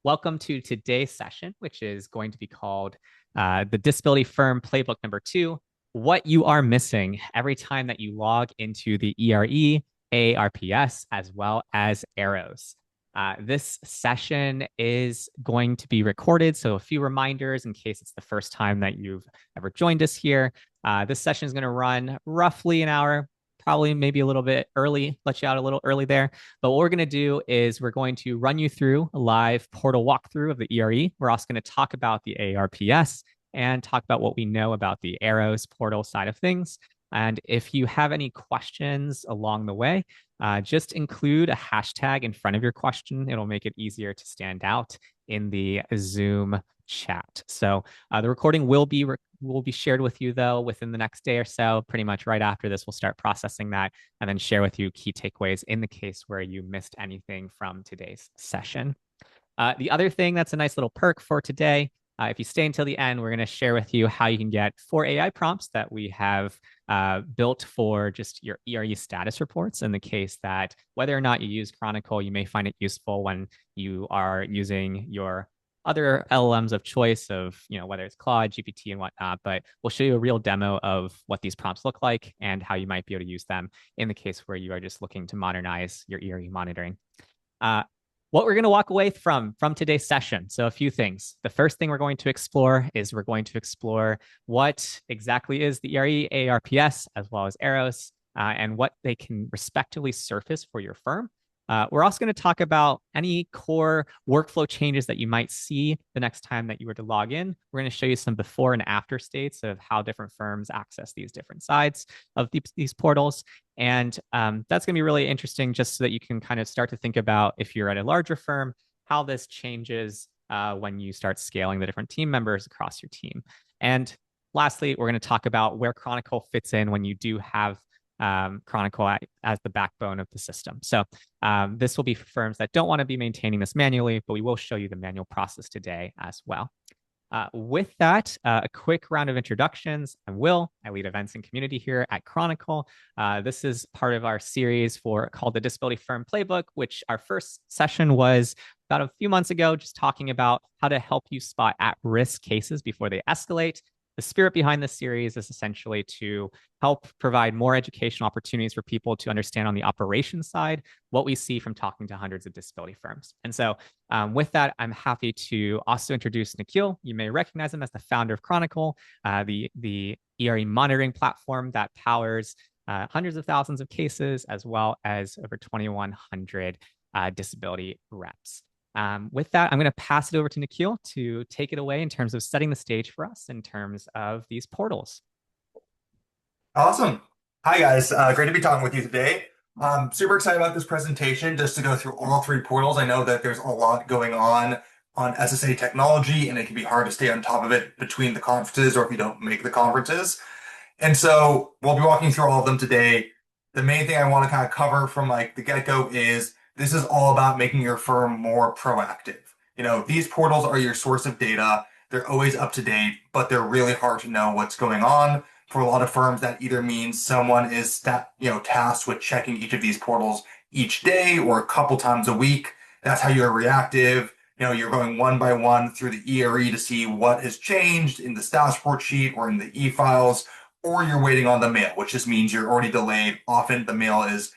Welcome to today's session, which is going to be called the Disability Firm Playbook number 2, What You Are Missing Every Time That You Log into the ERE, AARPS, as well as AROS. This session is going to be recorded, so a few reminders in case it's the first time that you've ever joined us here. This session is going to run roughly an hour, probably maybe a little bit early, let you out a little early there. But what we're going to do is we're going to run you through a live portal walkthrough of the ERE. We're also going to talk about the AARPS and talk about what we know about the AROS portal side of things. And if you have any questions along the way, just include a hashtag in front of your question. It'll make it easier to stand out in the Zoom chat. So the recording will be shared with you though within the next day or so. Pretty much right after this, we'll start processing that and then share with you key takeaways in the case where you missed anything from today's session. The other thing that's a nice little perk for today, if you stay until the end, we're going to share with you how you can get 4 AI prompts that we have built for just your ERE status reports in the case that whether or not you use Chronicle, you may find it useful when you are using your other LLMs of choice of, whether it's Claude, GPT, and whatnot. But we'll show you a real demo of what these prompts look like and how you might be able to use them in the case where you are just looking to modernize your ERE monitoring. What we're going to walk away from today's session. So a few things. The first thing we're going to explore is we're going to explore what exactly is the ERE, AARPS, as well as AROS, and what they can respectively surface for your firm. We're also going to talk about any core workflow changes that you might see the next time that you were to log in. We're going to show you some before and after states of how different firms access these different sides of these portals. And that's going to be really interesting just so that you can kind of start to think about, if you're at a larger firm, how this changes when you start scaling the different team members across your team. And lastly, we're going to talk about where Chronicle fits in when you do have Chronicle as the backbone of the system. So this will be for firms that don't want to be maintaining this manually, but we will show you the manual process today as well. With that, a quick round of introductions. I'm Will. I lead events and community here at Chronicle. This is part of our series called the Disability Firm Playbook, which our first session was about a few months ago, just talking about how to help you spot at-risk cases before they escalate. The spirit behind this series is essentially to help provide more educational opportunities for people to understand on the operations side what we see from talking to hundreds of disability firms. And so with that, I'm happy to also introduce Nikhil. You may recognize him as the founder of Chronicle, the ERE monitoring platform that powers hundreds of thousands of cases, as well as over 2,100 disability reps. With that, I'm going to pass it over to Nikhil to take it away in terms of setting the stage for us in terms of these portals. Awesome. Hi, guys. Great to be talking with you today. I'm super excited about this presentation just to go through all 3 portals. I know that there's a lot going on SSA technology, and it can be hard to stay on top of it between the conferences or if you don't make the conferences. And so we'll be walking through all of them today. The main thing I want to kind of cover from the get-go is this is all about making your firm more proactive. These portals are your source of data. They're always up to date, but they're really hard to know what's going on. For a lot of firms, that either means someone is tasked with checking each of these portals each day or a couple times a week. That's how you're reactive. You're going one by one through the ERE to see what has changed in the status report sheet or in the e-files, or you're waiting on the mail, which just means you're already delayed. Often the mail is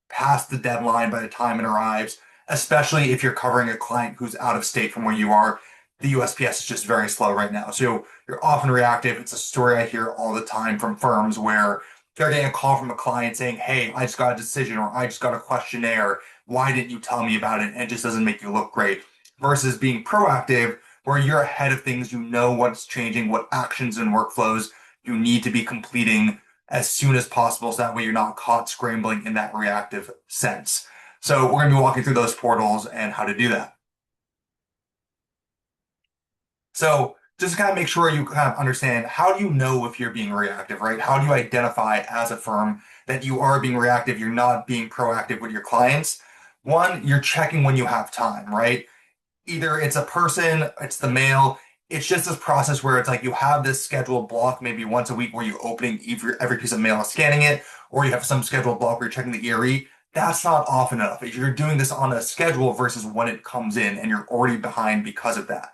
past the deadline by the time it arrives, especially if you're covering a client who's out of state from where you are. The USPS is just very slow right now. So you're often reactive. It's a story I hear all the time from firms where they're getting a call from a client saying, hey, I just got a decision or I just got a questionnaire. Why didn't you tell me about it? And it just doesn't make you look great. Versus being proactive, where you're ahead of things, you know what's changing, what actions and workflows you need to be completing as soon as possible, so that way you're not caught scrambling in that reactive sense. So we're going to be walking through those portals and how to do that. So just to kind of make sure you kind of understand, how do you know if you're being reactive, right? How do you identify as a firm that you are being reactive, you're not being proactive with your clients? One, you're checking when you have time, right? Either it's a person, it's the mail. It's just this process where it's you have this scheduled block maybe once a week where you're opening every piece of mail and scanning it, or you have some scheduled block where you're checking the ERE. that's not often enough. If you're doing this on a schedule versus when it comes in, and you're already behind because of that.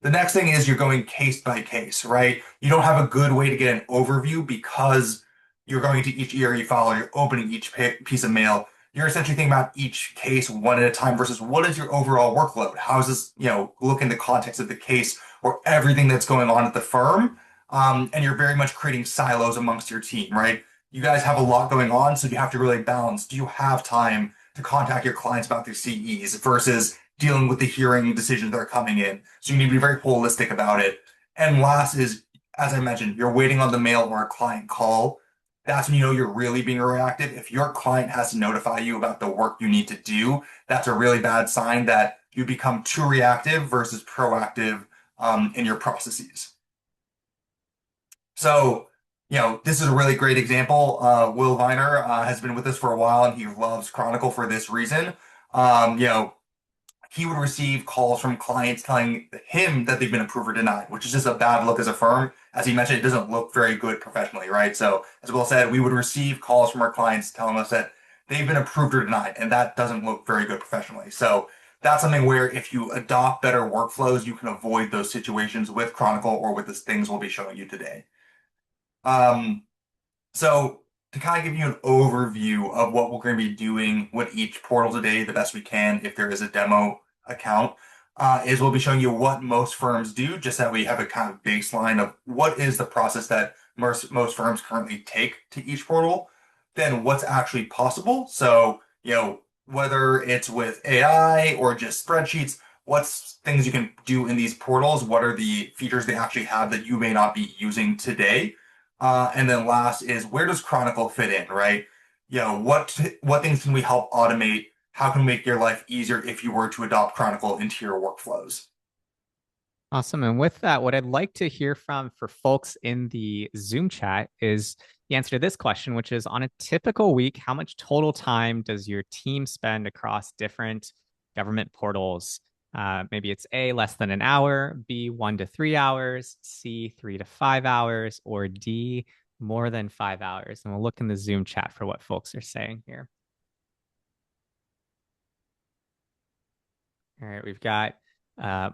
The next thing is you're going case by case, right? You don't have a good way to get an overview because you're going to each ERE file, or you're opening each piece of mail. You're essentially thinking about each case one at a time versus what is your overall workload? How does this, look in the context of the case or everything that's going on at the firm? And you're very much creating silos amongst your team, right? You guys have a lot going on, so you have to really balance. Do you have time to contact your clients about their CEs versus dealing with the hearing decisions that are coming in? So you need to be very holistic about it. And last is, as I mentioned, you're waiting on the mail or a client call. That's when you know you're really being reactive. If your client has to notify you about the work you need to do, that's a really bad sign that you become too reactive versus proactive in your processes. So, this is a really great example. Will Viner has been with us for a while, and he loves Chronicle for this reason. Um, you know, he would receive calls from clients telling him that they've been approved or denied, which is just a bad look as a firm. As he mentioned, it doesn't look very good professionally, right? So, as Will said, we would receive calls from our clients telling us that they've been approved or denied, and that doesn't look very good professionally. So, that's something where if you adopt better workflows, you can avoid those situations with Chronicle or with the things we'll be showing you today. Um, so to kind of give you an overview of what we're going to be doing with each portal today, the best we can, if there is a demo account, is we'll be showing you what most firms do, just that we have a kind of baseline of what is the process that most firms currently take to each portal, then what's actually possible. So, whether it's with AI or just spreadsheets, what's things you can do in these portals, what are the features they actually have that you may not be using today. And then last is where does Chronicle fit in, right? What things can we help automate? How can we make your life easier if you were to adopt Chronicle into your workflows? Awesome. And with that, what I'd like to hear from for folks in the Zoom chat is the answer to this question, which is on a typical week, how much total time does your team spend across different government portals? Maybe it's A, less than an hour, B, 1 to 3 hours, C, 3 to 5 hours, or D, more than 5 hours. And we'll look in the Zoom chat for what folks are saying here. All right, we've got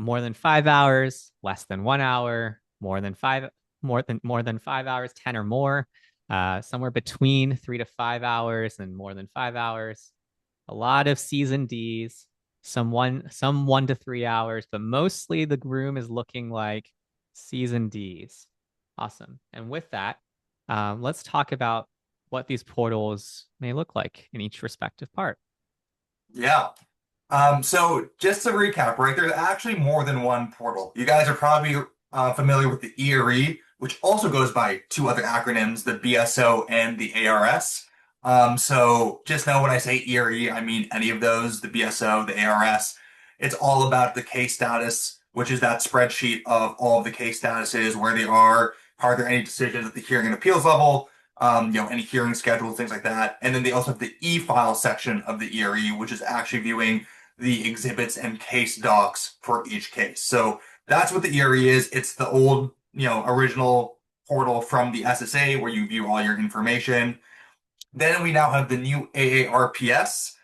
more than 5 hours, less than 1 hour, more than 5 hours, 10 or more, somewhere between 3 to 5 hours and more than 5 hours. A lot of C's and D's, some 1 to 3 hours, but mostly the room is looking like C's and D's. Awesome. And with that, let's talk about what these portals may look like in each respective part. Yeah. So just to recap, right, there's actually more than one portal. You guys are probably familiar with the ERE, which also goes by two other acronyms, the BSO and the ARS. So just know when I say ERE, I mean any of those, the BSO, the ARS. It's all about the case status, which is that spreadsheet of all of the case statuses, where they are there any decisions at the hearing and appeals level, any hearing schedules, things like that. And then they also have the e-file section of the ERE, which is actually viewing the exhibits and case docs for each case. So that's what the ERE is. It's the old, original portal from the SSA where you view all your information. Then we now have the new AARPS,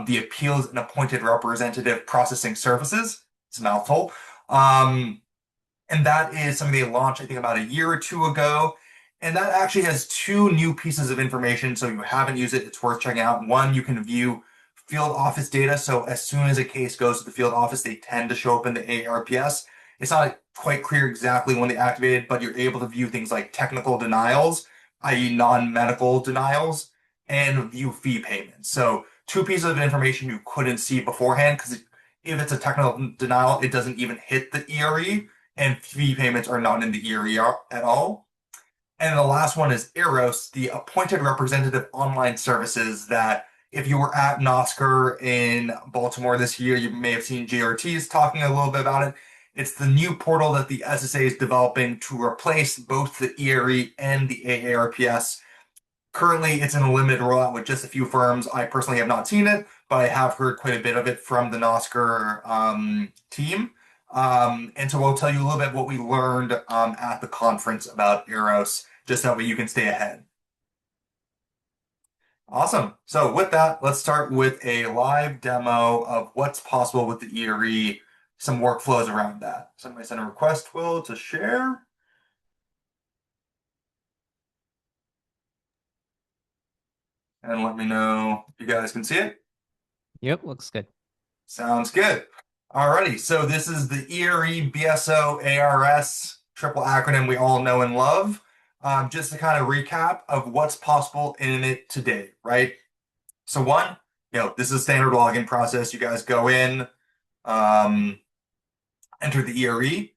the Appeals and Appointed Representative Processing Services. It's a mouthful. And that is something they launched, I think, about a year or two ago. And that actually has two new pieces of information. So if you haven't used it, it's worth checking out. One, you can view field office data. So as soon as a case goes to the field office, they tend to show up in the ARPS. It's not quite clear exactly when they activated, but you're able to view things like technical denials, i.e. non-medical denials, and view fee payments. So two pieces of information you couldn't see beforehand, because if it's a technical denial, it doesn't even hit the ERE, and fee payments are not in the ERE at all. And the last one is AROS, the Appointed Representative Online Services that if you were at NOSCR in Baltimore this year, you may have seen JRTs talking a little bit about it. It's the new portal that the SSA is developing to replace both the ERE and the AARPS. Currently, it's in a limited rollout with just a few firms. I personally have not seen it, but I have heard quite a bit of it from the NOSCR team. And so we'll tell you a little bit what we learned at the conference about AROS, just that way you can stay ahead. Awesome. So with that, let's start with a live demo of what's possible with the ERE, some workflows around that. Somebody send a request, Will, to share. And let me know if you guys can see it. Yep, looks good. Sounds good. Alrighty, so this is the ERE BSO ARS triple acronym we all know and love. Just to kind of recap of what's possible in it today, right? So one, this is a standard login process. You guys go in, um, enter the ERE.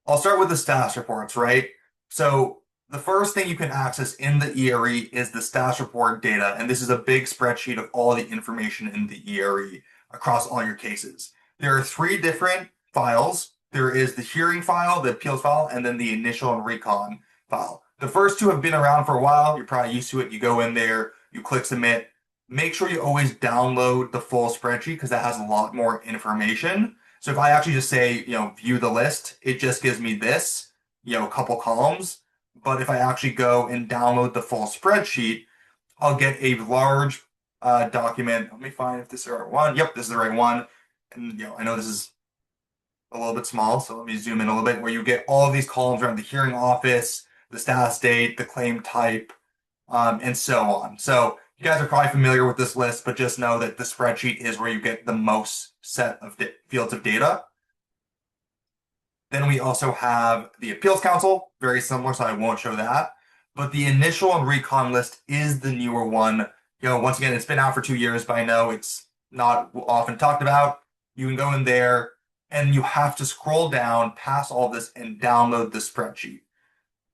I'll start with the status reports, right? So the first thing you can access in the ERE is the status report data, and this is a big spreadsheet of all the information in the ERE across all your cases. There are three different files. There is the hearing file, the appeals file, and then the initial and recon file. The first two have been around for a while. You're probably used to it. You go in there, you click submit. Make sure you always download the full spreadsheet because that has a lot more information. So if I actually just say, view the list, it just gives me this, a couple columns. But if I actually go and download the full spreadsheet, I'll get a large document. Let me find if this is the right one. Yep, this is the right one. And I know this is a little bit small, so let me zoom in a little bit, where you get all of these columns around the hearing office, the status date, the claim type, and so on. So you guys are probably familiar with this list, but just know that the spreadsheet is where you get the most set of fields of data. Then we also have the Appeals Council, very similar, so I won't show that. But the initial and recon list is the newer one. Once again, it's been out for 2 years, but I know it's not often talked about. You can go in there and you have to scroll down past all this and download the spreadsheet.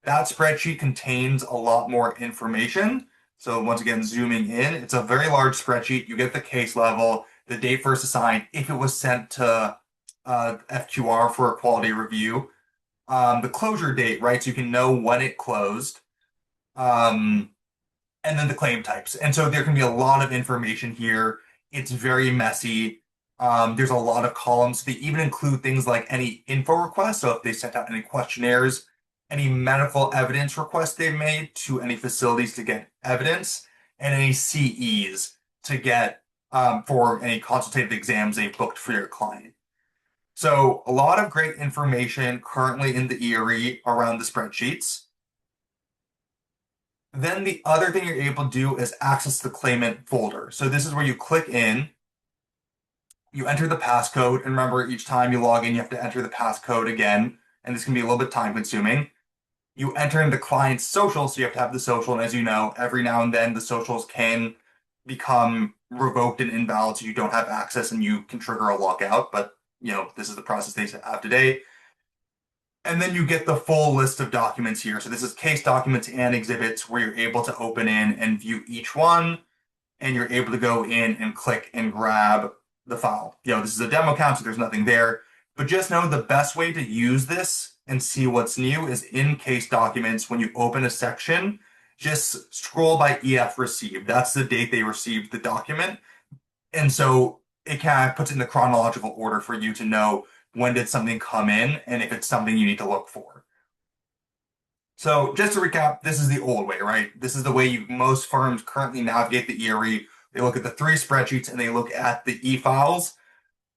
That spreadsheet contains a lot more information. So once again, zooming in, it's a very large spreadsheet. You get the case level, the date first assigned, if it was sent to FQR for a quality review, the closure date, right? So you can know when it closed, and then the claim types. And so there can be a lot of information here. It's very messy. There's a lot of columns. They even include things like any info requests. So if they sent out any questionnaires, any medical evidence requests they've made to any facilities to get evidence, and any CEs to get for any consultative exams they've booked for your client. So a lot of great information currently in the ERE around the spreadsheets. Then the other thing you're able to do is access the claimant folder. So this is where you click in, you enter the passcode, and remember each time you log in, you have to enter the passcode again, and this can be a little bit time consuming. You enter in the client's social, so you have to have the social, and as you know, every now and then the socials can become revoked and invalid, so you don't have access and you can trigger a lockout, but this is the process they have today. And then you get the full list of documents here. So this is case documents and exhibits where you're able to open in and view each one, and you're able to go in and click and grab the file. This is a demo account, so there's nothing there. But just know the best way to use this and see what's new is in case documents. When you open a section, just scroll by EF received. That's the date they received the document. And so it kind of puts it in the chronological order for you to know when did something come in and if it's something you need to look for. So just to recap, this is the old way, right? This is the way most firms currently navigate the ERE. They look at the three spreadsheets and they look at the e-files.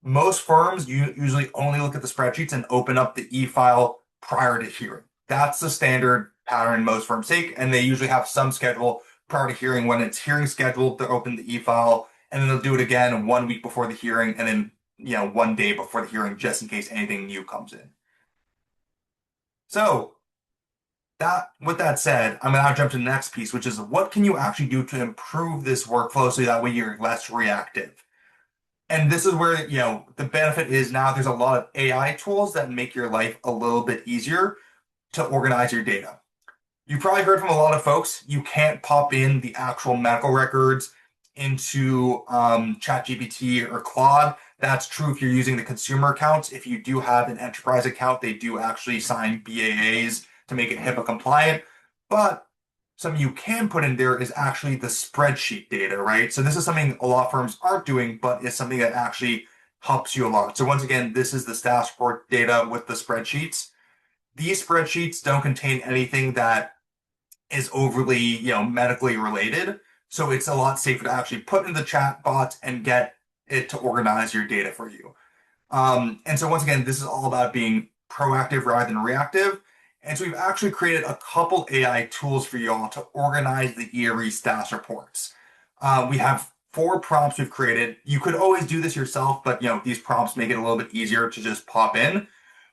Most firms usually only look at the spreadsheets and open up the e-file prior to hearing. That's the standard pattern most firms take, and they usually have some schedule prior to hearing. When it's hearing scheduled, they'll open the e-file, and then they'll do it again 1 week before the hearing, and then 1 day before the hearing, just in case anything new comes in. So with that said, I'm going to jump to the next piece, which is what can you actually do to improve this workflow so that way you're less reactive? And this is where, the benefit is now there's a lot of AI tools that make your life a little bit easier to organize your data. You probably heard from a lot of folks, you can't pop in the actual medical records into ChatGPT or Claude. That's true if you're using the consumer accounts. If you do have an enterprise account, they do actually sign BAAs to make it HIPAA compliant. But something you can put in there is actually the spreadsheet data, right? So this is something a lot of firms aren't doing, but it's something that actually helps you a lot. So once again, this is the status report data with the spreadsheets. These spreadsheets don't contain anything that is overly, medically related. So it's a lot safer to actually put in the chat bot and get it to organize your data for you. And so once again, this is all about being proactive rather than reactive. And so we've actually created a couple AI tools for you all to organize the ERE status reports. We have 4 prompts we've created. You could always do this yourself, but these prompts make it a little bit easier to just pop in.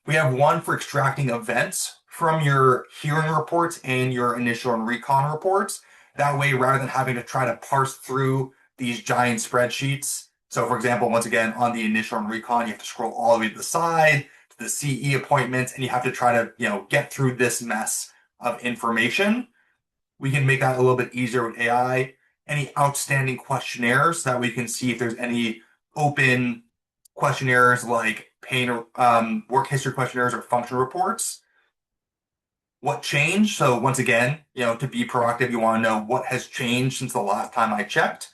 We have one for extracting events from your hearing reports and your initial and recon reports. That way, rather than having to try to parse through these giant spreadsheets. So for example, once again, on the initial and recon, you have to scroll all the way to the side to the CE appointments, and you have to try to, get through this mess of information. We can make that a little bit easier with AI. Any outstanding questionnaires that we can see if there's any open questionnaires like pain, work history questionnaires or function reports. What changed? So once again, to be proactive, you want to know what has changed since the last time I checked.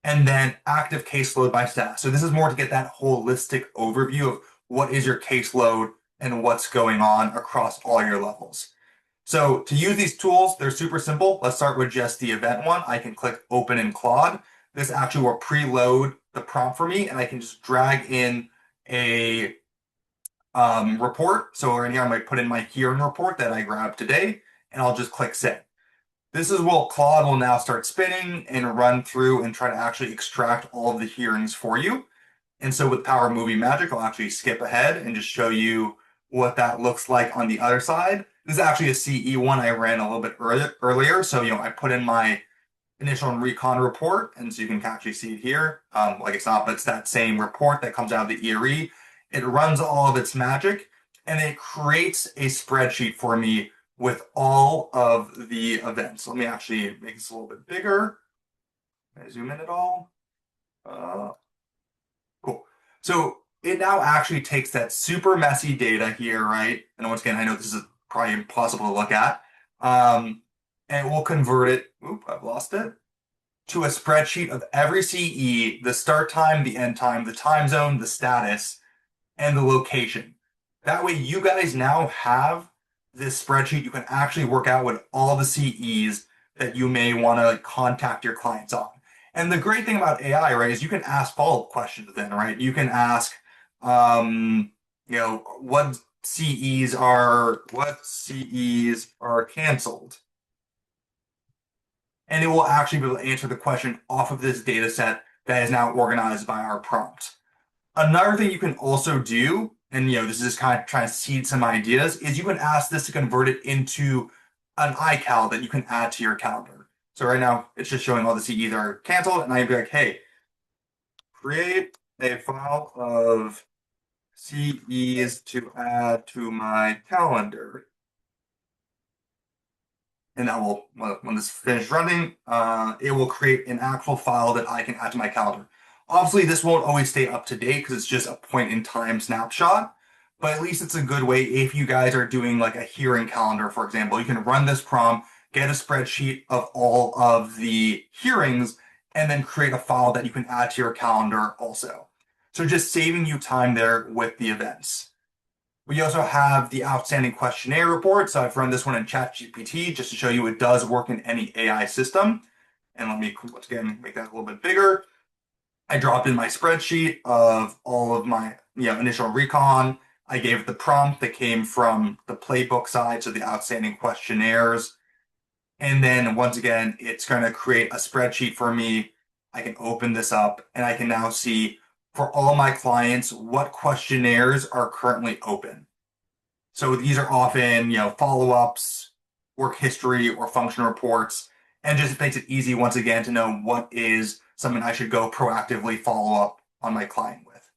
And then active caseload by staff. So this is more to get that holistic overview of what is your caseload and what's going on across all your levels. So to use these tools, they're super simple. Let's start with just the event one. I can click open in Claude. This actually will preload the prompt for me, and I can just drag in a report. So right here, I might put in my hearing report that I grabbed today, and I'll just click send. This is what Claude will now start spinning and run through and try to actually extract all of the hearings for you. And so with Power Movie Magic, I'll actually skip ahead and just show you what that looks like on the other side. This is actually a CE one I ran a little bit earlier. So, I put in my initial and recon report, and so you can actually see it here. Like it's not, but it's that same report that comes out of the ERE. It runs all of its magic, and it creates a spreadsheet for me with all of the events. Let me actually make this a little bit bigger. Can I zoom in at all? Cool. So it now actually takes that super messy data here, right? And once again, I know this is probably impossible to look at. And we'll convert it, I've lost it, to a spreadsheet of every CE, the start time, the end time, the time zone, the status, and the location. That way you guys now have this spreadsheet you can actually work out with all the CEs that you may want to contact your clients on. And the great thing about AI, right, is you can ask follow-up questions then, right? You can ask, what CEs are canceled? And it will actually be able to answer the question off of this data set that is now organized by our prompt. Another thing you can also do, and this is just kind of trying to seed some ideas, is you can ask this to convert it into an iCal that you can add to your calendar. So right now it's just showing all the CEs that are canceled, and I can be like, hey, create a file of CEs to add to my calendar. And that will, when this is finished running, it will create an actual file that I can add to my calendar. Obviously, this won't always stay up to date because it's just a point in time snapshot, but at least it's a good way if you guys are doing like a hearing calendar, for example. You can run this prompt, get a spreadsheet of all of the hearings, and then create a file that you can add to your calendar also. So just saving you time there with the events. We also have the outstanding questionnaire report. So I've run this one in ChatGPT just to show you it does work in any AI system. And let me once again make that a little bit bigger. I dropped in my spreadsheet of all of my initial recon. I gave it the prompt that came from the Playbook side, so the outstanding questionnaires. And then once again, it's going to create a spreadsheet for me. I can open this up and I can now see for all my clients what questionnaires are currently open. So these are often, follow-ups, work history, or function reports, and just makes it easy once again to know what is something I should go proactively follow up on my client with.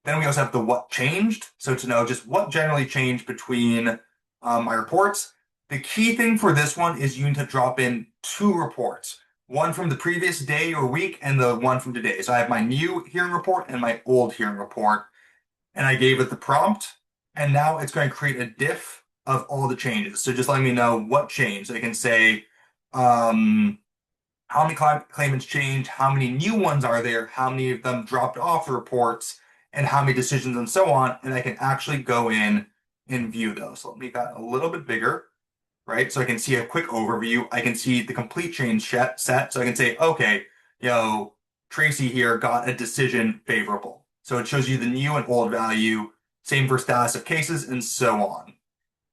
Then we also have the what changed. So to know just what generally changed between my reports. The key thing for this one is you need to drop in 2 reports, one from the previous day or week and the one from today. So I have my new hearing report and my old hearing report, and I gave it the prompt, and now it's going to create a diff of all the changes. So just letting me know what changed. So I can say, how many claimants changed, how many new ones are there, how many of them dropped off the reports, and how many decisions and so on. And I can actually go in and view those. So let me make that a little bit bigger. right? So I can see a quick overview. I can see the complete change set. So I can say, okay, Tracy here got a decision favorable. So it shows you the new and old value, same for status of cases, and so on.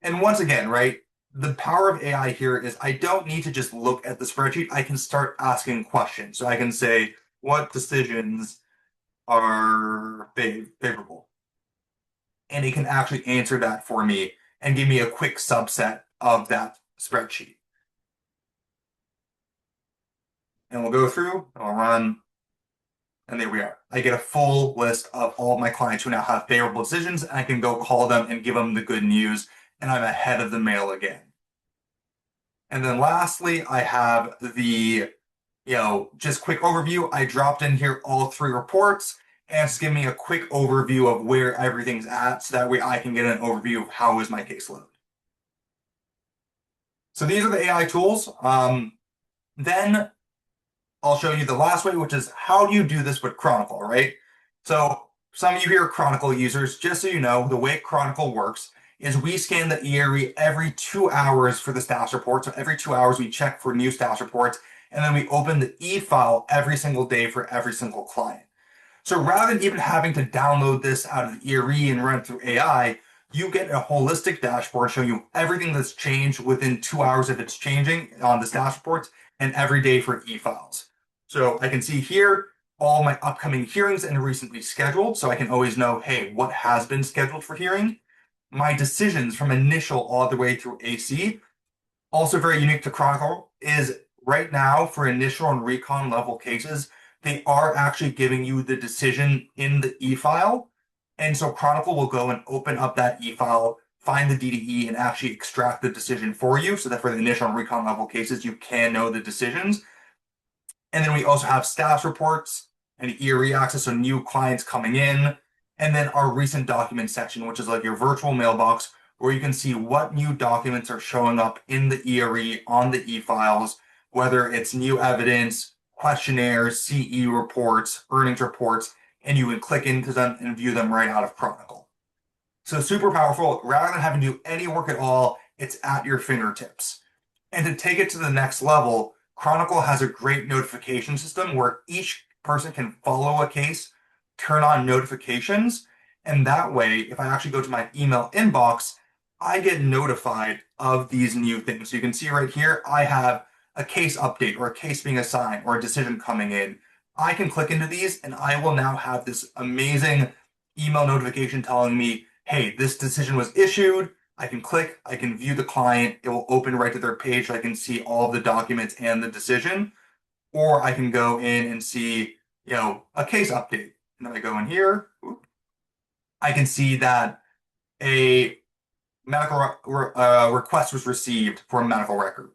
And once again, right, the power of AI here is I don't need to just look at the spreadsheet. I can start asking questions. So I can say, what decisions are favorable? And it can actually answer that for me and give me a quick subset of that spreadsheet. And we'll go through, and we'll run, and there we are. I get a full list of all of my clients who now have favorable decisions, and I can go call them and give them the good news, and I'm ahead of the mail again. And then lastly, I have the, just quick overview. I dropped in here all three reports, and it's giving me a quick overview of where everything's at, so that way I can get an overview of how is my caseload. So these are the AI tools. Then I'll show you the last way, which is how do you do this with Chronicle, right? So some of you here are Chronicle users. Just so you know, the way Chronicle works is we scan the ERE every 2 hours for the status report. So every 2 hours, we check for new status reports, and then we open the e-file every single day for every single client. So rather than even having to download this out of the ERE and run it through AI, you get a holistic dashboard showing you everything that's changed within 2 hours if it's changing on the status reports and every day for e-files. So I can see here all my upcoming hearings and recently scheduled, so I can always know, hey, what has been scheduled for hearing? My decisions from initial all the way through AC, also very unique to Chronicle, is right now for initial and recon level cases, they are actually giving you the decision in the e-file. And so Chronicle will go and open up that e-file, find the DDE, and actually extract the decision for you so that for the initial and recon level cases, you can know the decisions. And then we also have status reports and ERE access, so new clients coming in. And then our recent document section, which is like your virtual mailbox, where you can see what new documents are showing up in the ERE on the e-files, whether it's new evidence, questionnaires, CE reports, earnings reports, and you can click into them and view them right out of Chronicle. So super powerful. Rather than having to do any work at all, it's at your fingertips. And to take it to the next level, Chronicle has a great notification system where each person can follow a case, turn on notifications, and that way, if I actually go to my email inbox, I get notified of these new things. So you can see right here, I have a case update or a case being assigned or a decision coming in. I can click into these and I will now have this amazing email notification telling me, hey, this decision was issued. I can click, I can view the client. It will open right to their page so I can see all of the documents and the decision. Or I can go in and see, a case update. And then I go in here. I can see that a medical request was received for a medical record.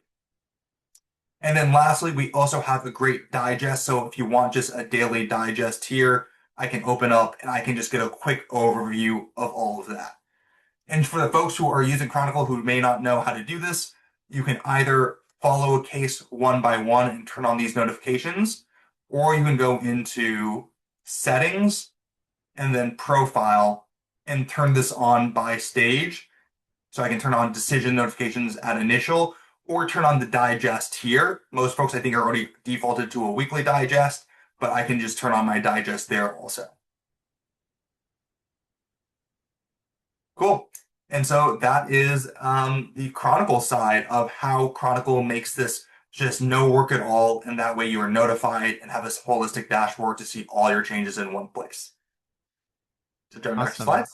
And then lastly, we also have a great digest. So if you want just a daily digest here, I can open up and I can just get a quick overview of all of that. And for the folks who are using Chronicle who may not know how to do this, you can either follow a case one by one and turn on these notifications, or you can go into settings and then profile and turn this on by stage. So I can turn on decision notifications at initial or turn on the digest here. Most folks I think are already defaulted to a weekly digest, but I can just turn on my digest there also. Cool. And so that is the Chronicle side of how Chronicle makes this just no work at all. And that way you are notified and have this holistic dashboard to see all your changes in one place. So to our next Awesome. slide.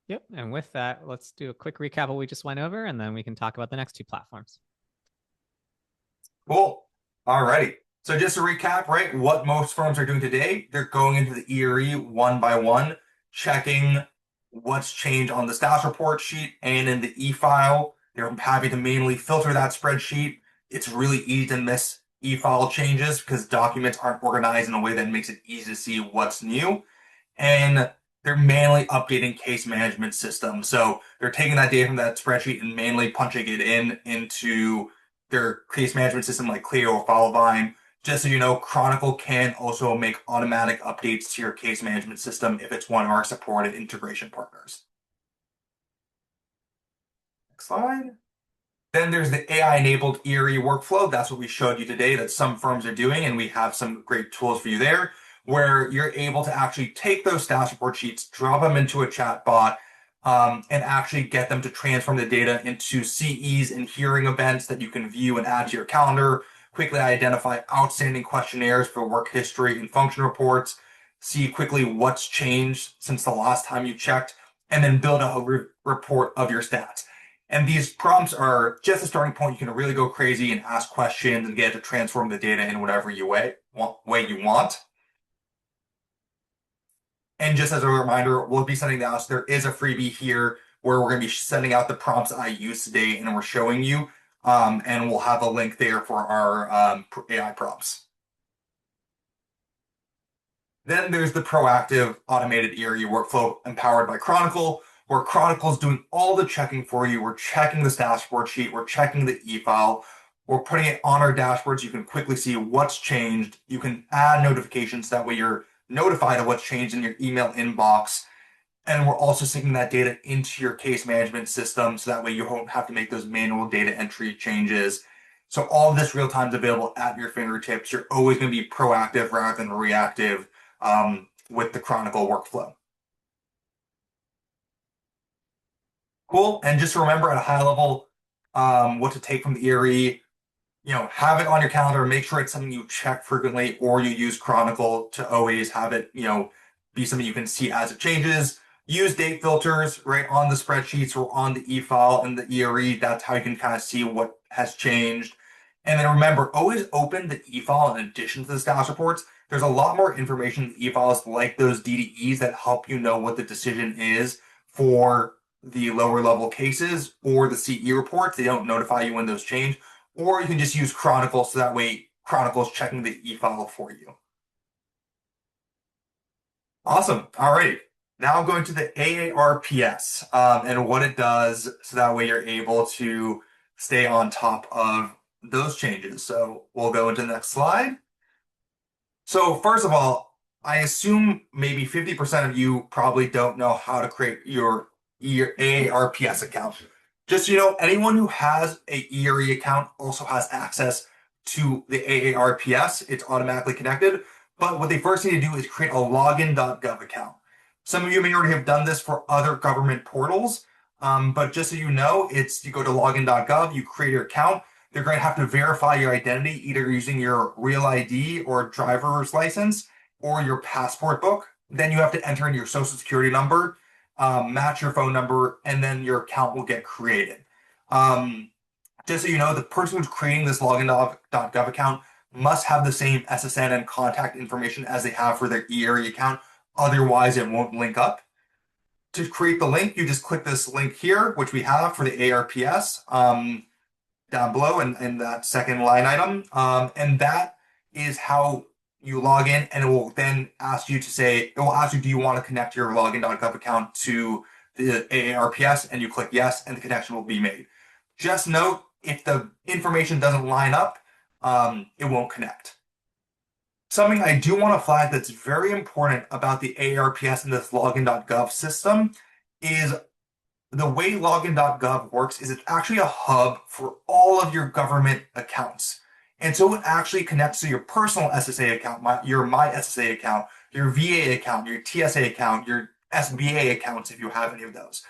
Yep. And with that, let's do a quick recap of what we just went over, and then we can talk about the next two platforms. Cool. All righty. So just to recap, right, what most firms are doing today, they're going into the ERE one by one, checking what's changed on the status report sheet and in the e-file. They're having to manually filter that spreadsheet. It's really easy to miss e-file changes because documents aren't organized in a way that makes it easy to see what's new. And they're manually updating case management systems. So they're taking that data from that spreadsheet and manually punching it into their case management system like Clio or Followvine. Just so you know, Chronicle can also make automatic updates to your case management system if it's one of our supported integration partners. Next slide. Then there's the AI-enabled ERE workflow. That's what we showed you today that some firms are doing, and we have some great tools for you there, where you're able to actually take those status report sheets, drop them into a chat bot, and actually get them to transform the data into CEs and hearing events that you can view and add to your calendar, quickly identify outstanding questionnaires for work history and function reports, see quickly what's changed since the last time you checked, and then build a report of your stats. And these prompts are just a starting point. You can really go crazy and ask questions and get it to transform the data in whatever way you want. And just as a reminder, we'll be sending out, there is a freebie here where we're going to be sending out the prompts I used today and we're showing you. And we'll have a link there for our AI prompts. Then there's the proactive automated ERE workflow empowered by Chronicle, where Chronicle is doing all the checking for you. We're checking the dashboard sheet, we're checking the e-file, we're putting it on our dashboards. You can quickly see what's changed. You can add notifications, that way you're notified of what's changed in your email inbox. And we're also syncing that data into your case management system, so that way you won't have to make those manual data entry changes. So all of this real time is available at your fingertips. You're always going to be proactive rather than reactive with the Chronicle workflow. Cool. And just remember at a high level what to take from the ERE. Have it on your calendar, make sure it's something you check frequently, or you use Chronicle to always have it, be something you can see as it changes. Use date filters right on the spreadsheets or on the e-file and the ERE. That's how you can kind of see what has changed. And then remember, always open the e-file in addition to the status reports. There's a lot more information in the e-files, like those DDEs, that help you know what the decision is for the lower level cases, or the CE reports. They don't notify you when those change. Or you can just use Chronicle, so that way Chronicle is checking the e-file for you. Awesome. All right. Now I'm going to the AARPS and what it does, so that way you're able to stay on top of those changes. So we'll go into the next slide. So first of all, I assume maybe 50% of you probably don't know how to create your AARPS account. Just so you know, anyone who has a ERE account also has access to the AARPS. It's automatically connected. But what they first need to do is create a login.gov account. Some of you may already have done this for other government portals, but just so you know, you go to login.gov, you create your account. They're going to have to verify your identity, either using your real ID or driver's license or your passport book. Then you have to enter in your social security number, match your phone number, and then your account will get created. Just so you know, the person who's creating this login.gov account must have the same SSN and contact information as they have for their ERE account. Otherwise, it won't link up. To create the link, you just click this link here, which we have for the ARPS down below in that second line item. And that is how you log in, and it will then ask you, do you want to connect your login.gov account to the AARPS? And you click yes, and the connection will be made. Just note, if the information doesn't line up, it won't connect. Something I do want to flag that's very important about the AARPS and this login.gov system is the way login.gov works is it's actually a hub for all of your government accounts. And so it actually connects to your personal SSA account, your My SSA account, your VA account, your TSA account, your SBA accounts, if you have any of those.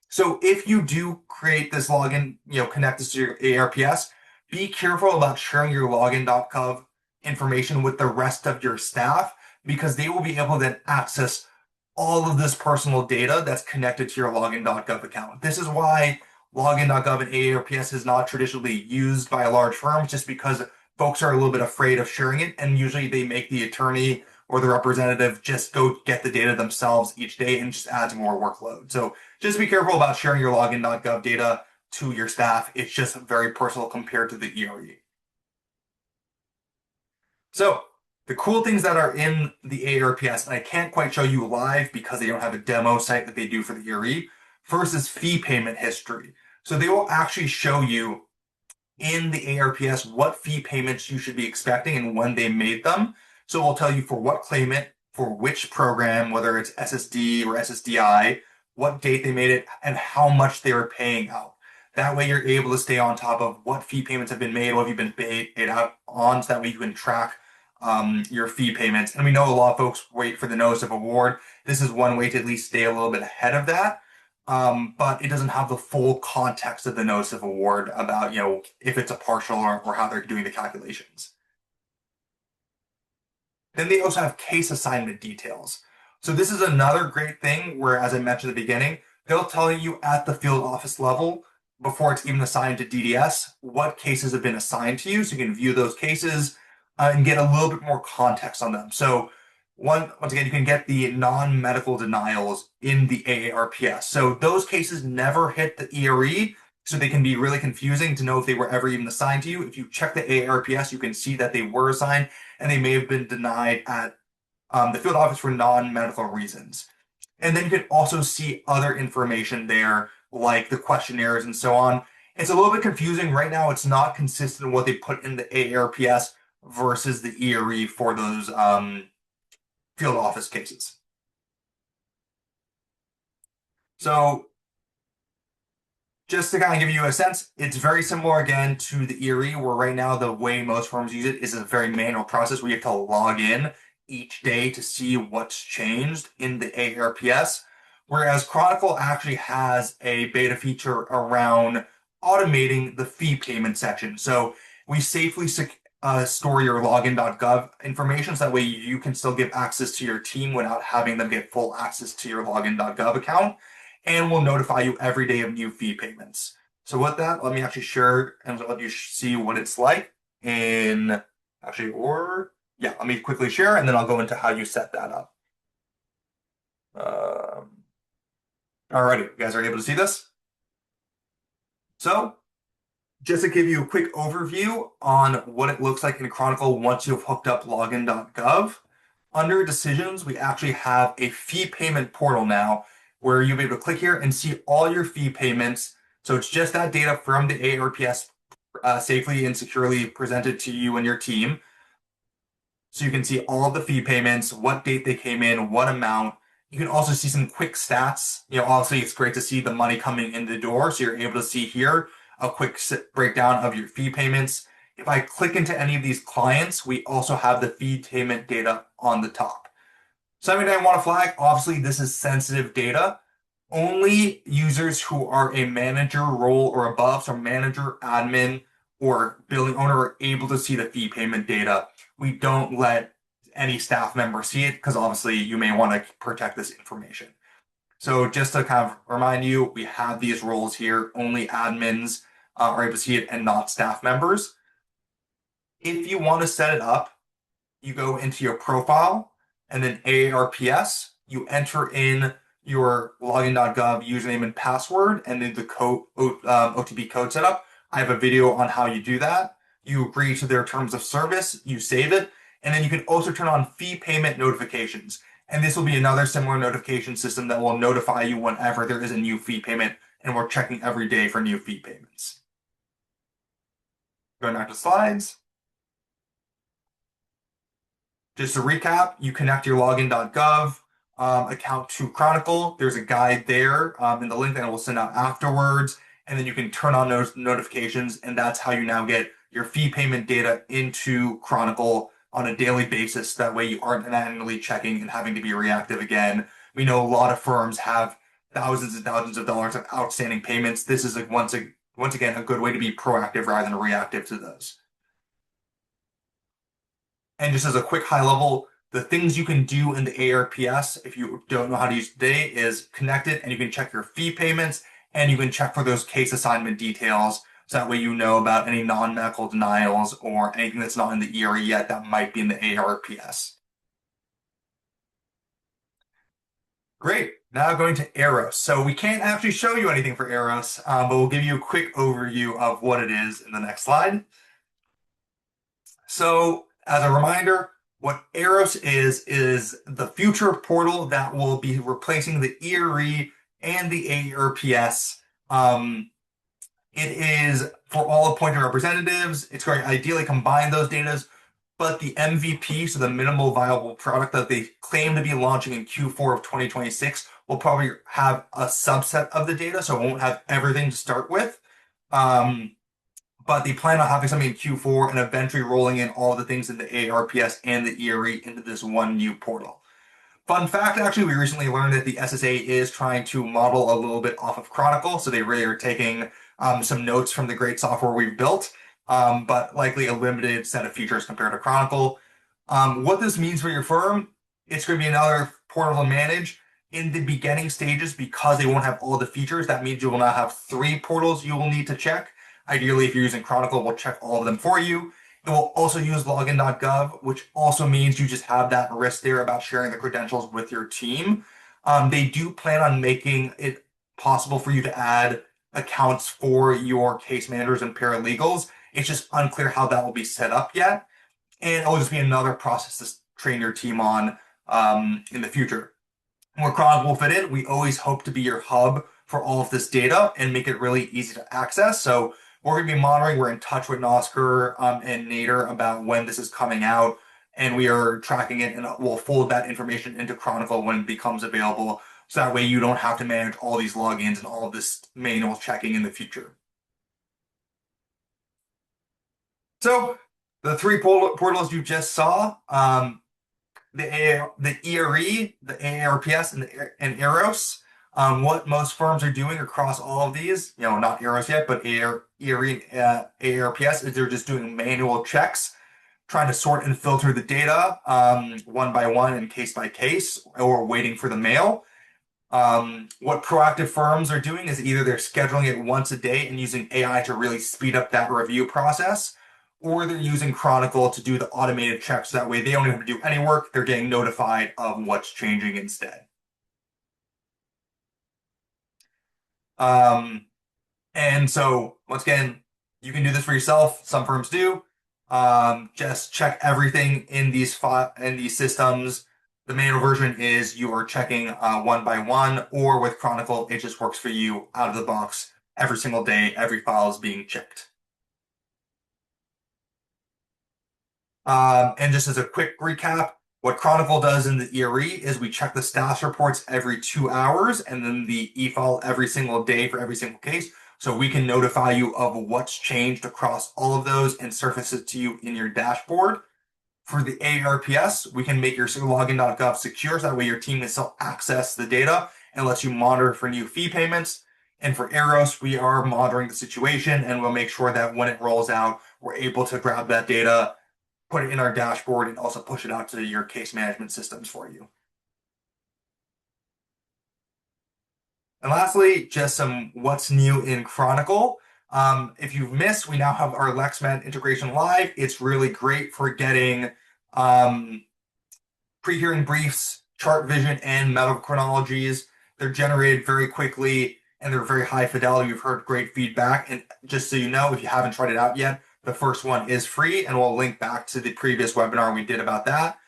So if you do create this login, connect this to your AARPS, be careful about sharing your login.gov information with the rest of your staff, because they will be able to then access all of this personal data that's connected to your login.gov account. This is why login.gov and AARPS is not traditionally used by large firms, just because folks are a little bit afraid of sharing it, and usually they make the attorney or the representative just go get the data themselves each day, and just adds more workload. So just be careful about sharing your login.gov data to your staff. It's just very personal compared to the ERE. So the cool things that are in the AARPS, and I can't quite show you live because they don't have a demo site that they do for the ERE. First is fee payment history. So they will actually show you in the AARPS what fee payments you should be expecting and when they made them. So we'll tell you for what claimant, for which program, whether it's SSD or SSDI, what date they made it, and how much they were paying out. That way you're able to stay on top of what fee payments have been made, what have you been paid out on, so that way you can track your fee payments. And we know a lot of folks wait for the notice of award. This is one way to at least stay a little bit ahead of that. But it doesn't have the full context of the notice of award about, if it's a partial or how they're doing the calculations. Then they also have case assignment details. So this is another great thing where, as I mentioned at the beginning, they'll tell you at the field office level, before it's even assigned to DDS, what cases have been assigned to you. So you can view those cases and get a little bit more context on them. So once again, you can get the non-medical denials in the AARPS. So those cases never hit the ERE, so they can be really confusing to know if they were ever even assigned to you. If you check the AARPS, you can see that they were assigned and they may have been denied at the field office for non-medical reasons. And then you can also see other information there, like the questionnaires and so on. It's a little bit confusing. Right now, it's not consistent with what they put in the AARPS versus the ERE for those field office cases. So just to kind of give you a sense, it's very similar again to the ERE, where right now the way most firms use it is a very manual process where you have to log in each day to see what's changed in the AARPS. Whereas Chronicle actually has a beta feature around automating the fee payment section. So we safely store your login.gov information so that way you can still give access to your team without having them get full access to your login.gov account. And we'll notify you every day of new fee payments. So with that, let me actually share and let you see what it's like in let me quickly share and then I'll go into how you set that up. Alrighty, you guys are able to see this? So just to give you a quick overview on what it looks like in Chronicle once you've hooked up login.gov, under decisions, we actually have a fee payment portal now where you'll be able to click here and see all your fee payments. So it's just that data from the AARPS safely and securely presented to you and your team. So you can see all of the fee payments, what date they came in, what amount. You can also see some quick stats. Obviously it's great to see the money coming in the door. So you're able to see here a quick breakdown of your fee payments. If I click into any of these clients, we also have the fee payment data on the top. Something I want to flag, obviously this is sensitive data. Only users who are a manager role or above, so manager, admin, or building owner are able to see the fee payment data. We don't let any staff member see it because obviously you may want to protect this information. So just to kind of remind you, we have these roles here. Only admins are able to see it and not staff members. If you want to set it up, you go into your profile and then AARPS, you enter in your login.gov username and password and then the code, OTP code setup. I have a video on how you do that. You agree to their terms of service, you save it, and then you can also turn on fee payment notifications. And this will be another similar notification system that will notify you whenever there is a new fee payment, and we're checking every day for new fee payments. Going back to slides. Just to recap, you connect your login.gov account to Chronicle. There's a guide there in the link that I will send out afterwards. And then you can turn on those notifications, and that's how you now get your fee payment data into Chronicle on a daily basis. That way you aren't manually checking and having to be reactive again. We know a lot of firms have thousands and thousands of dollars of outstanding payments. This is once again a good way to be proactive rather than reactive to those. And just as a quick high level, the things you can do in the AARPS, if you don't know how to use it today, is connect it and you can check your fee payments and you can check for those case assignment details. So that way you know about any non-medical denials or anything that's not in the ERE yet that might be in the AARPS. Great. Now going to AROS. So we can't actually show you anything for AROS, but we'll give you a quick overview of what it is in the next slide. So as a reminder, what AROS is the future portal that will be replacing the ERE and the AARPS. It is for all appointed representatives. It's going to ideally combine those data, but the MVP, so the minimal viable product that they claim to be launching in Q4 of 2026, will probably have a subset of the data, so it won't have everything to start with. Um, but they plan on having something in Q4 and eventually rolling in all the things in the AARPS and the ERE into this one new portal. Fun fact, actually, we recently learned that the SSA is trying to model a little bit off of Chronicle, so they really are taking some notes from the great software we've built, but likely a limited set of features compared to Chronicle. What this means for your firm, it's going to be another portal to manage. In the beginning stages, because they won't have all the features, that means you will now have three portals you will need to check. Ideally, if you're using Chronicle, we'll check all of them for you. It will also use login.gov, which also means you just have that risk there about sharing the credentials with your team. They do plan on making it possible for you to add accounts for your case managers and paralegals. It's just unclear how that will be set up yet. And it'll just be another process to train your team on in the future. Where Chronicle will fit in, we always hope to be your hub for all of this data and make it really easy to access. So we're going to be monitoring. We're in touch with Nosker and Nader about when this is coming out, and we are tracking it, and we'll fold that information into Chronicle when it becomes available. So that way you don't have to manage all these logins and all of this manual checking in the future. So the three portals you just saw, the ERE, the AARPS, and AROS. What most firms are doing across all of these, not AROS yet, but ERE, AARPS, is they're just doing manual checks, trying to sort and filter the data one by one and case by case, or waiting for the mail. What proactive firms are doing is either they're scheduling it once a day and using AI to really speed up that review process, or they're using Chronicle to do the automated checks. That way they don't even have to do any work. They're getting notified of what's changing instead. Um, and so once again, you can do this for yourself. Some firms do. Just check everything in these systems. The manual version is you are checking one by one, or with Chronicle, it just works for you out of the box every single day. Every file is being checked. And just as a quick recap, what Chronicle does in the ERE is we check the status reports every 2 hours and then the e-file every single day for every single case. So we can notify you of what's changed across all of those and surface it to you in your dashboard. For the ARPS, we can make your login.gov secure so that way your team can still access the data and lets you monitor for new fee payments. And for AROS, we are monitoring the situation and we'll make sure that when it rolls out, we're able to grab that data, put it in our dashboard, and also push it out to your case management systems for you. And lastly, just some what's new in Chronicle. If you've missed, we now have our LexMed integration live. It's really great for getting pre-hearing briefs, chart vision, and medical chronologies. They're generated very quickly and they're very high fidelity. We've heard great feedback. And just so you know, if you haven't tried it out yet, the first one is free, and we'll link back to the previous webinar we did about that.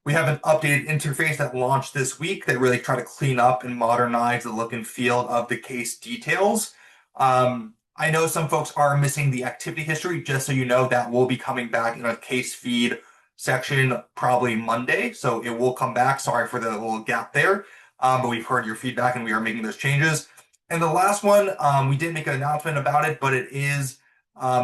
We have an updated interface that launched this week that really try to clean up and modernize the look and feel of the case details. I know some folks are missing the activity history. Just so you know, that will be coming back in a case feed section probably Monday. So it will come back. Sorry for the little gap there. But we've heard your feedback and we are making those changes. And the last one, we didn't make an announcement about it, but it is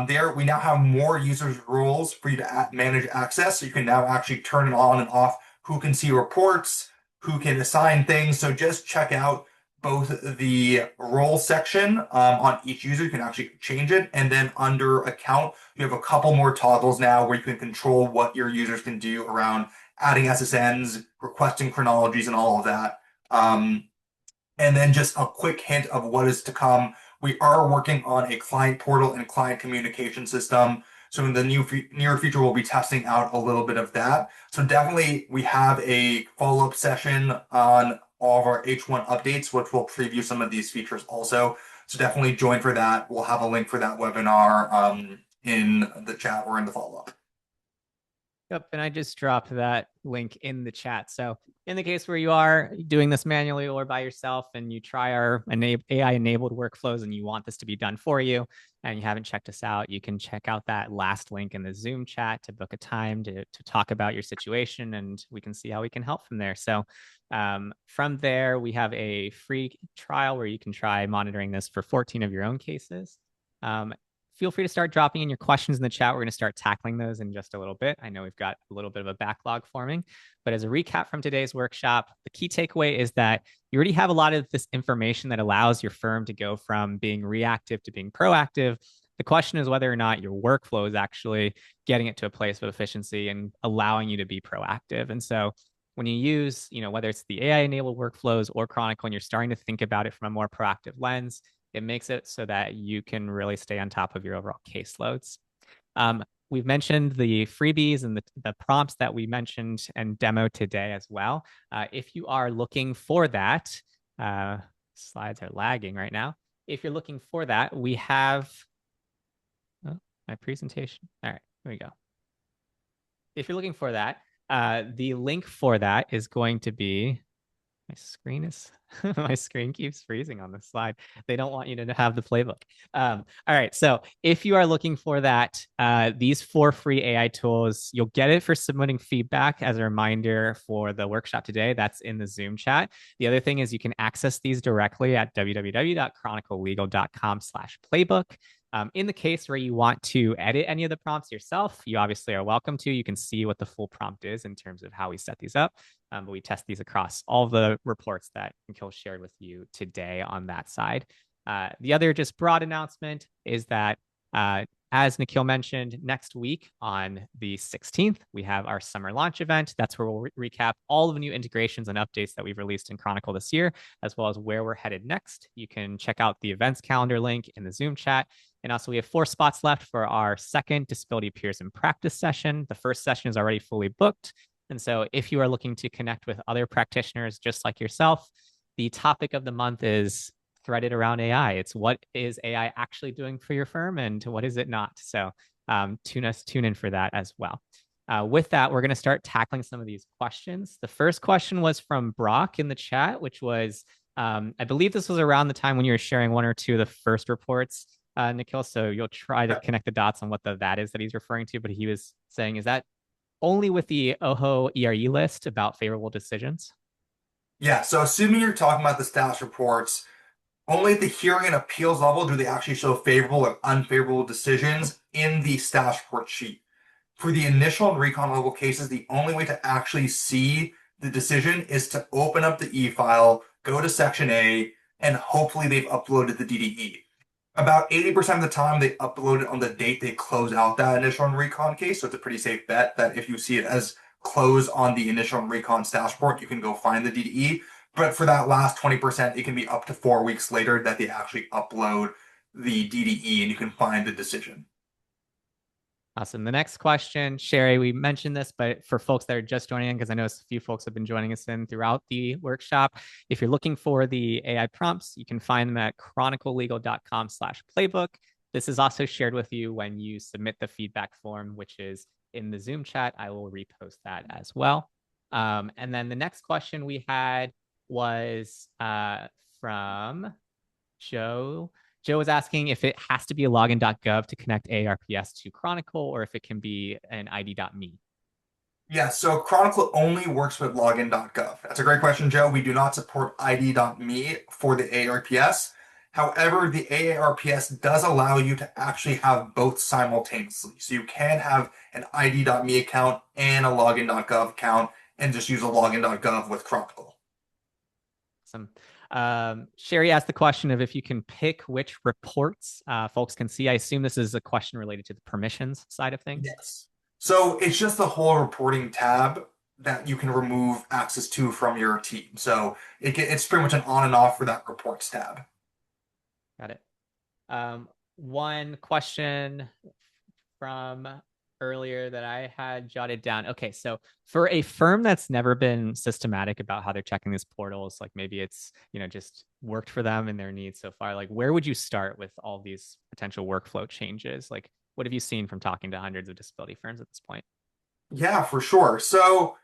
there. We now have more users roles for you to manage access. So you can now actually turn it on and off who can see reports, who can assign things. So just check out both the role section on each user. You can actually change it. And then under account, you have a couple more toggles now where you can control what your users can do around adding SSNs, requesting chronologies, and all of that. And then just a quick hint of what is to come. We are working on a client portal and client communication system. So in the near future, we'll be testing out a little bit of that. So definitely we have a follow-up session on all of our H1 updates, which will preview some of these features also. So definitely join for that. We'll have a link for that webinar in the chat or in the follow-up. Yep, and I just dropped that link in the chat. So in the case where you are doing this manually or by yourself and you try our AI-enabled workflows and you want this to be done for you and you haven't checked us out, you can check out that last link in the Zoom chat to book a time to talk about your situation, and we can see how we can help from there. So from there, we have a free trial where you can try monitoring this for 14 of your own cases. Feel free to start dropping in your questions in the chat. We're going to start tackling those in just a little bit. I know we've got a little bit of a backlog forming, but as a recap from today's workshop, the key takeaway is that you already have a lot of this information that allows your firm to go from being reactive to being proactive. The question is whether or not your workflow is actually getting it to a place of efficiency and allowing you to be proactive. And so when you use, whether it's the AI enabled workflows or Chronicle, and you're starting to think about it from a more proactive lens, it makes it so that you can really stay on top of your overall caseloads. We've mentioned the freebies and the prompts that we mentioned and demo today as well. If you are looking for that, slides are lagging right now. If you're looking for that, we have my presentation. All right, here we go. If you're looking for that, the link for that is going to be, my screen keeps freezing on this slide. They don't want you to have the playbook. All right, so if you are looking for that, these 4 free AI tools, you'll get it for submitting feedback as a reminder for the workshop today. That's in the Zoom chat. The other thing is you can access these directly at www.chroniclelegal.com/playbook. In the case where you want to edit any of the prompts yourself, you obviously are welcome to. You can see what the full prompt is in terms of how we set these up. But we test these across all the reports that Nikhil shared with you today on that side. The other just broad announcement is that as Nikhil mentioned, next week on the 16th, we have our summer launch event. That's where we'll recap all of the new integrations and updates that we've released in Chronicle this year, as well as where we're headed next. You can check out the events calendar link in the Zoom chat. And also, we have 4 spots left for our second Disability Peers in Practice session. The first session is already fully booked. And so if you are looking to connect with other practitioners just like yourself, the topic of the month is threaded around AI. It's what is AI actually doing for your firm and what is it not? So tune in for that as well. With that, we're going to start tackling some of these questions. The first question was from Brock in the chat, which was, I believe this was around the time when you were sharing 1 or 2 of the first reports, Nikhil. So you'll try to connect the dots on what that is that he's referring to. But he was saying, is that only with the OHO ERE list about favorable decisions? Yeah, so assuming you're talking about the status reports, only at the hearing and appeals level do they actually show favorable and unfavorable decisions in the status report sheet. For the initial and recon level cases, the only way to actually see the decision is to open up the e-file, go to section A, and hopefully they've uploaded the DDE. About 80% of the time, they upload it on the date they close out that initial and recon case, so it's a pretty safe bet that if you see it as closed on the initial and recon status report, you can go find the DDE. But for that last 20%, it can be up to 4 weeks later that they actually upload the DDE and you can find the decision. Awesome. The next question, Sherry, we mentioned this, but for folks that are just joining in, because I know a few folks have been joining us in throughout the workshop, if you're looking for the AI prompts, you can find them at chroniclelegal.com/playbook. This is also shared with you when you submit the feedback form, which is in the Zoom chat. I will repost that as well. And then the next question we had was from Joe. Joe was asking if it has to be a login.gov to connect AARPS to Chronicle or if it can be an ID.me. Yeah, so Chronicle only works with login.gov. That's a great question, Joe. We do not support ID.me for the AARPS. However, the AARPS does allow you to actually have both simultaneously. So you can have an ID.me account and a login.gov account and just use a login.gov with Chronicle. Awesome. Sherry asked the question of if you can pick which reports folks can see. I assume this is a question related to the permissions side of things. Yes. So it's just the whole reporting tab that you can remove access to from your team. So it's pretty much an on and off for that reports tab. Got it. One question from earlier that I had jotted down. Okay, so for a firm that's never been systematic about how they're checking these portals, like maybe it's, just worked for them and their needs so far, like where would you start with all these potential workflow changes? Like what have you seen from talking to hundreds of disability firms at this point? Yeah, for sure. So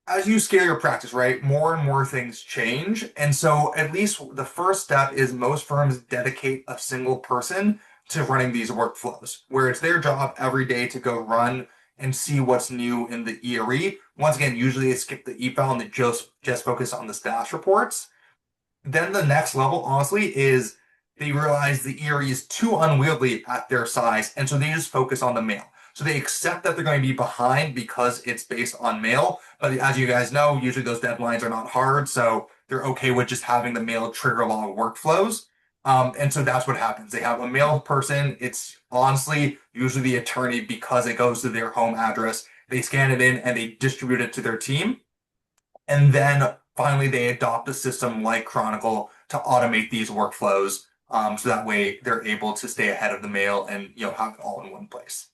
as you scale your practice, right, more and more things change. And so at least the first step is most firms dedicate a single person to running these workflows, where it's their job every day to go run and see what's new in the ERE. Once again, usually they skip the e-file and they just focus on the status reports. Then the next level, honestly, is they realize the ERE is too unwieldy at their size, and so they just focus on the mail. So they accept that they're going to be behind because it's based on mail. But as you guys know, usually those deadlines are not hard, so they're okay with just having the mail trigger along workflows. And so that's what happens. They have a mail person. It's honestly usually the attorney because it goes to their home address. They scan it in and they distribute it to their team. And then finally, they adopt a system like Chronicle to automate these workflows. So that way they're able to stay ahead of the mail and have it all in one place.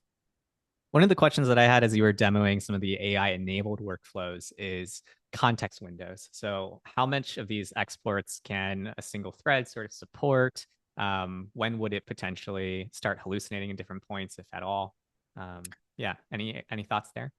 One of the questions that I had as you were demoing some of the AI enabled workflows is context windows. So, how much of these exports can a single thread sort of support? When would it potentially start hallucinating in different points, if at all? Yeah, any thoughts there?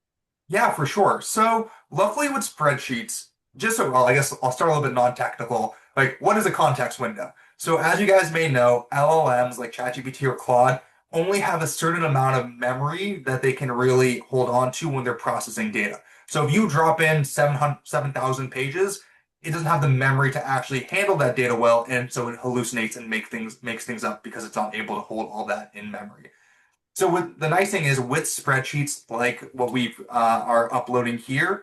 Yeah, for sure. So luckily with spreadsheets, just so well, I guess I'll start a little bit non-technical. Like, what is a context window? So as you guys may know, LLMs like ChatGPT or Claude only have a certain amount of memory that they can really hold on to when they're processing data. So if you drop in 7,000 pages, it doesn't have the memory to actually handle that data well, and so it hallucinates and makes things up because it's not able to hold all that in memory. So the nice thing is with spreadsheets like what we are uploading here,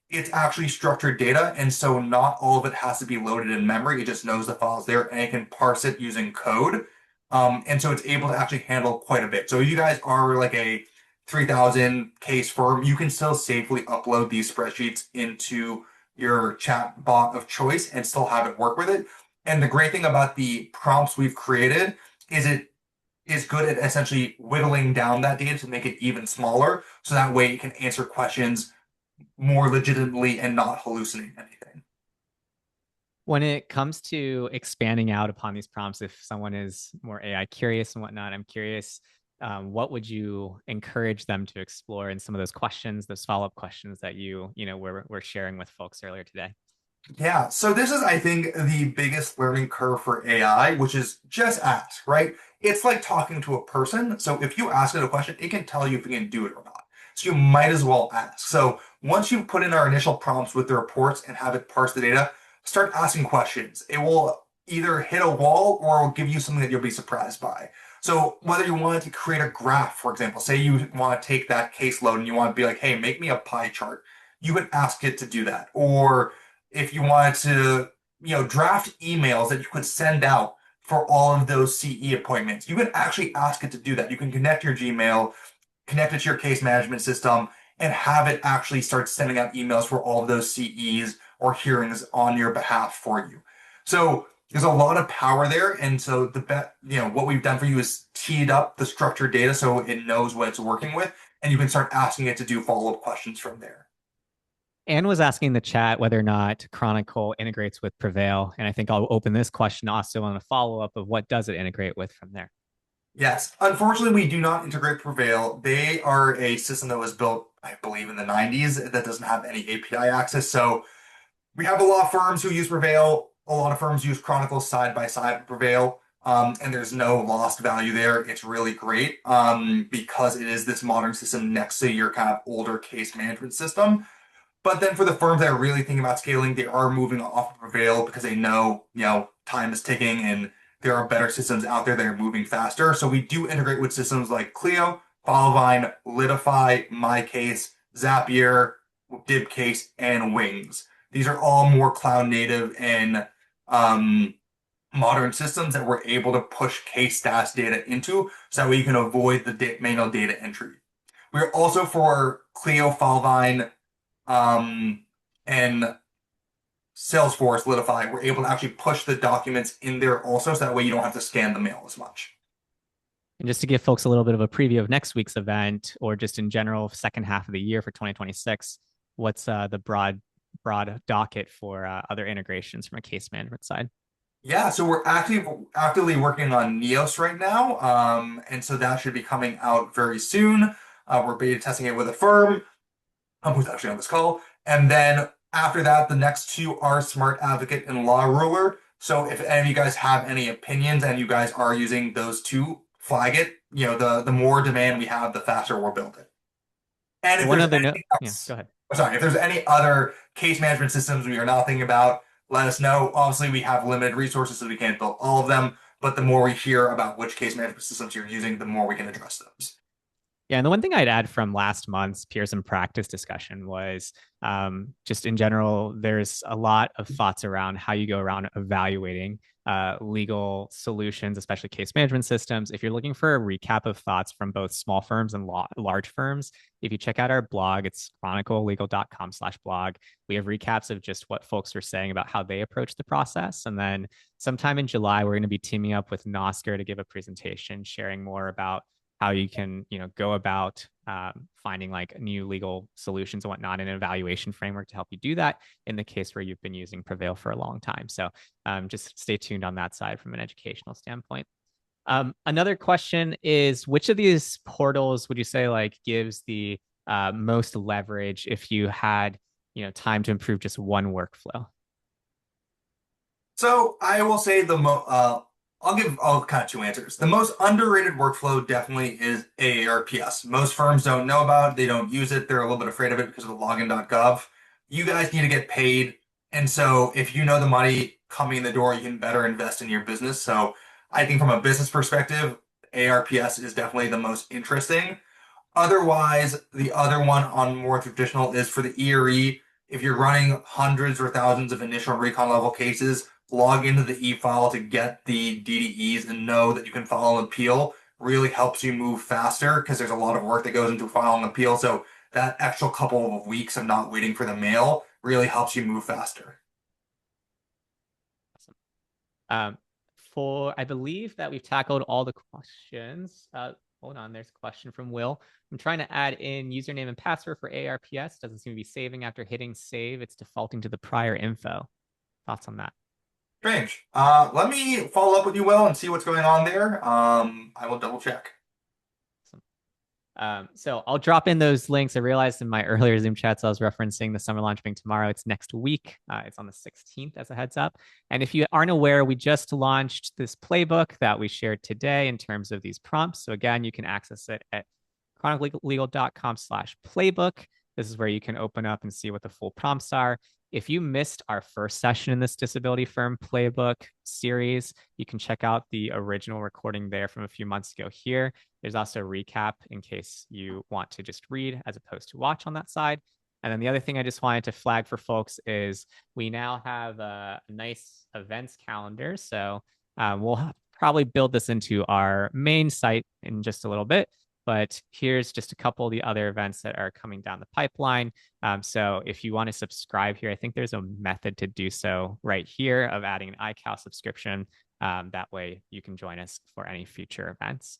it's actually structured data, and so not all of it has to be loaded in memory. It just knows the files there, and it can parse it using code. And so it's able to actually handle quite a bit. So if you guys are like a 3,000 case firm, you can still safely upload these spreadsheets into your chat bot of choice and still have it work with it. And the great thing about the prompts we've created is it is good at essentially whittling down that data to make it even smaller, so that way it can answer questions more legitimately and not hallucinate anything. When it comes to expanding out upon these prompts, if someone is more AI curious and whatnot, I'm curious, what would you encourage them to explore in some of those questions, those follow-up questions that were sharing with folks earlier today? Yeah, so this is, I think, the biggest learning curve for AI, which is just ask, right? It's like talking to a person. So if you ask it a question, it can tell you if you can do it or not. So you might as well ask. So once you put in our initial prompts with the reports and have it parse the data, start asking questions. It will either hit a wall or it will give you something that you'll be surprised by. So whether you wanted to create a graph, for example, say you want to take that caseload and you want to be like, hey, make me a pie chart, you could ask it to do that. Or if you wanted to, draft emails that you could send out for all of those CE appointments, you can actually ask it to do that. You can connect your Gmail, connect it to your case management system, and have it actually start sending out emails for all of those CEs or hearings on your behalf for you. So there's a lot of power there. And so what we've done for you is teed up the structured data so it knows what it's working with, and you can start asking it to do follow-up questions from there. Anne was asking the chat whether or not Chronicle integrates with Prevail. And I think I'll open this question also on a follow up of what does it integrate with from there. Yes, unfortunately, we do not integrate Prevail. They are a system that was built, I believe, in the 90s that doesn't have any API access. So we have a lot of firms who use Prevail. A lot of firms use Chronicle side by side with Prevail. And there's no lost value there. It's really great because it is this modern system next to your kind of older case management system. But then for the firms that are really thinking about scaling, they are moving off of Prevail because they know, time is ticking and there are better systems out there that are moving faster. So we do integrate with systems like Clio, Filovine, Litify, MyCase, Zapier, Dibcase, and Wings. These are all more cloud native and modern systems that we're able to push case stats data into so that way you can avoid the manual data entry. We're also for Clio, Filovine, and Salesforce, Litify, we're able to actually push the documents in there also, so that way you don't have to scan the mail as much. And just to give folks a little bit of a preview of next week's event, or just in general, second half of the year for 2026, what's the broad docket for other integrations from a case management side? Yeah, so we're actively working on Neos right now, and so that should be coming out very soon. We're beta testing it with a firm who's actually on this call. And then after that, the next two are Smart Advocate and Law Ruler. So if any of you guys have any opinions and you guys are using those two, flag it. The more demand we have, the faster we'll build it. And if One there's other note, anything yeah, else, go ahead. sorry, if there's any other case management systems we are not thinking about, let us know. Obviously, we have limited resources, so we can't build all of them. but the more we hear about which case management systems you're using, the more we can address those. Yeah, and the one thing I'd add from last month's peers and practice discussion was just in general, there's a lot of thoughts around how you go around evaluating legal solutions, especially case management systems. If you're looking for a recap of thoughts from both small firms and large firms, if you check out our blog, it's chroniclelegal.com/blog. We have recaps of just what folks are saying about how they approach the process. And then sometime in July, we're going to be teaming up with Nosker to give a presentation sharing more about how you can go about finding like new legal solutions and whatnot, and an evaluation framework to help you do that in the case where you've been using Prevail for a long time. So just stay tuned on that side from an educational standpoint. Another question is, which of these portals would you say like gives the most leverage if you had time to improve just one workflow? So I will say I'll kind of two answers. The most underrated workflow definitely is AARPS. Most firms don't know about it. They don't use it. They're a little bit afraid of it because of the login.gov. You guys need to get paid. And so if you know the money coming in the door, you can better invest in your business. So I think from a business perspective, ARPS is definitely the most interesting. Otherwise, the other one on more traditional is for the ERE. If you're running hundreds or thousands of initial recon level cases, log into the e-file to get the DDEs and know that you can file an appeal really helps you move faster because there's a lot of work that goes into filing an appeal. So that extra couple of weeks of not waiting for the mail really helps you move faster. Um, for I believe that we've tackled all the questions. Hold on, there's a question from Will. I'm trying to add in username and password for ARPS. Doesn't seem to be saving after hitting save. It's defaulting to the prior info. Thoughts on that? Strange. Let me follow up with you, Will, and see what's going on there. I will double check. So I'll drop in those links. I realized in my earlier Zoom chats I was referencing the summer launch being tomorrow. It's next week. It's on the 16th as a heads up. And if you aren't aware, we just launched this playbook that we shared today in terms of these prompts. So again, you can access it at chroniclelegal.com/playbook. This is where you can open up and see what the full prompts are. If you missed our first session in this disability firm playbook series, you can check out the original recording there from a few months ago here. There's also a recap in case you want to just read as opposed to watch on that side. And then the other thing I just wanted to flag for folks is we now have a nice events calendar. So we'll probably build this into our main site in just a little bit. But here's just a couple of the other events that are coming down the pipeline. So if you want to subscribe here, I think there's a method to do so right here of adding an iCal subscription. That way you can join us for any future events.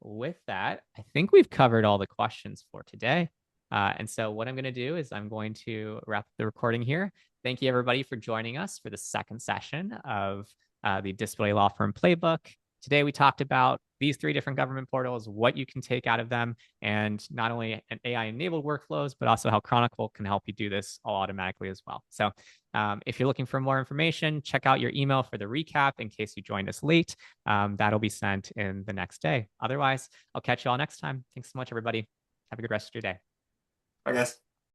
With that, I think we've covered all the questions for today. And so what I'm going to do is I'm going to wrap the recording here. Thank you, everybody, for joining us for the second session of the Disability Law Firm Playbook. Today, we talked about these three different government portals, what you can take out of them, and not only an AI-enabled workflows, but also how Chronicle can help you do this all automatically as well. So if you're looking for more information, check out your email for the recap in case you joined us late. That'll be sent in the next day. Otherwise, I'll catch you all next time. Thanks so much, everybody. Have a good rest of your day. I guess.